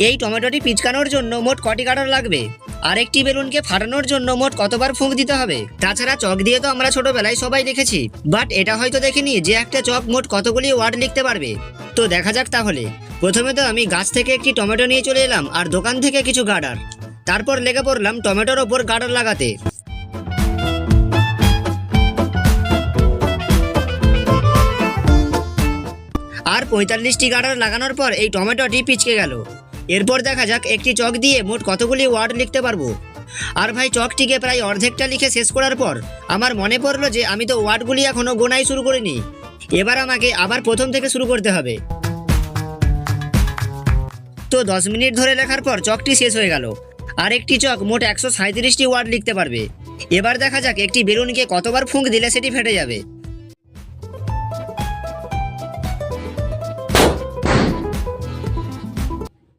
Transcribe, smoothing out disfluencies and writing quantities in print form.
এই টমেটোটি পিচকানোর জন্য মোট কটি গাডার লাগবে, আর একটি বেলুনকে ফাটানোর জন্য মোট কতবার ফুঁক দিতে হবে। তাছাড়া চক দিয়ে তো আমরা ছোটবেলায় সবাই লিখেছি, বাট এটা হয়তো দেখিনি যে একটা চক মোট কতগুলি ওয়ার্ড লিখতে পারবে। তো দেখা যাক তাহলে। প্রথমে তো আমি গাছ থেকে একটি টমেটো নিয়ে চলে এলাম আর দোকান থেকে কিছু গাডার। তারপর লেগে পড়লাম টমেটোর ওপর গাডার লাগাতে। আর 45টি গাডার লাগানোর পর এই টমেটোটি পিচকে গেল। এরপর দেখা যাক একটি চক দিয়ে মোট কতগুলি ওয়ার্ড লিখতে পারবো। আর ভাই চকটিকে প্রায় অর্ধেকটা লিখে শেষ করার পর আমার মনে পড়লো যে আমি তো ওয়ার্ডগুলি এখনো গোনাই শুরু করিনি। এবার আমাকে আবার প্রথম থেকে শুরু করতে হবে। তো 10 মিনিট ধরে লেখার পর চকটি শেষ হয়ে গেল। আর একটি চক মোট 137টি ওয়ার্ড লিখতে পারবে। এবার দেখা যাক একটি বেলুনকে কতবার ফুঁক দিলে সেটি ফেটে যাবে।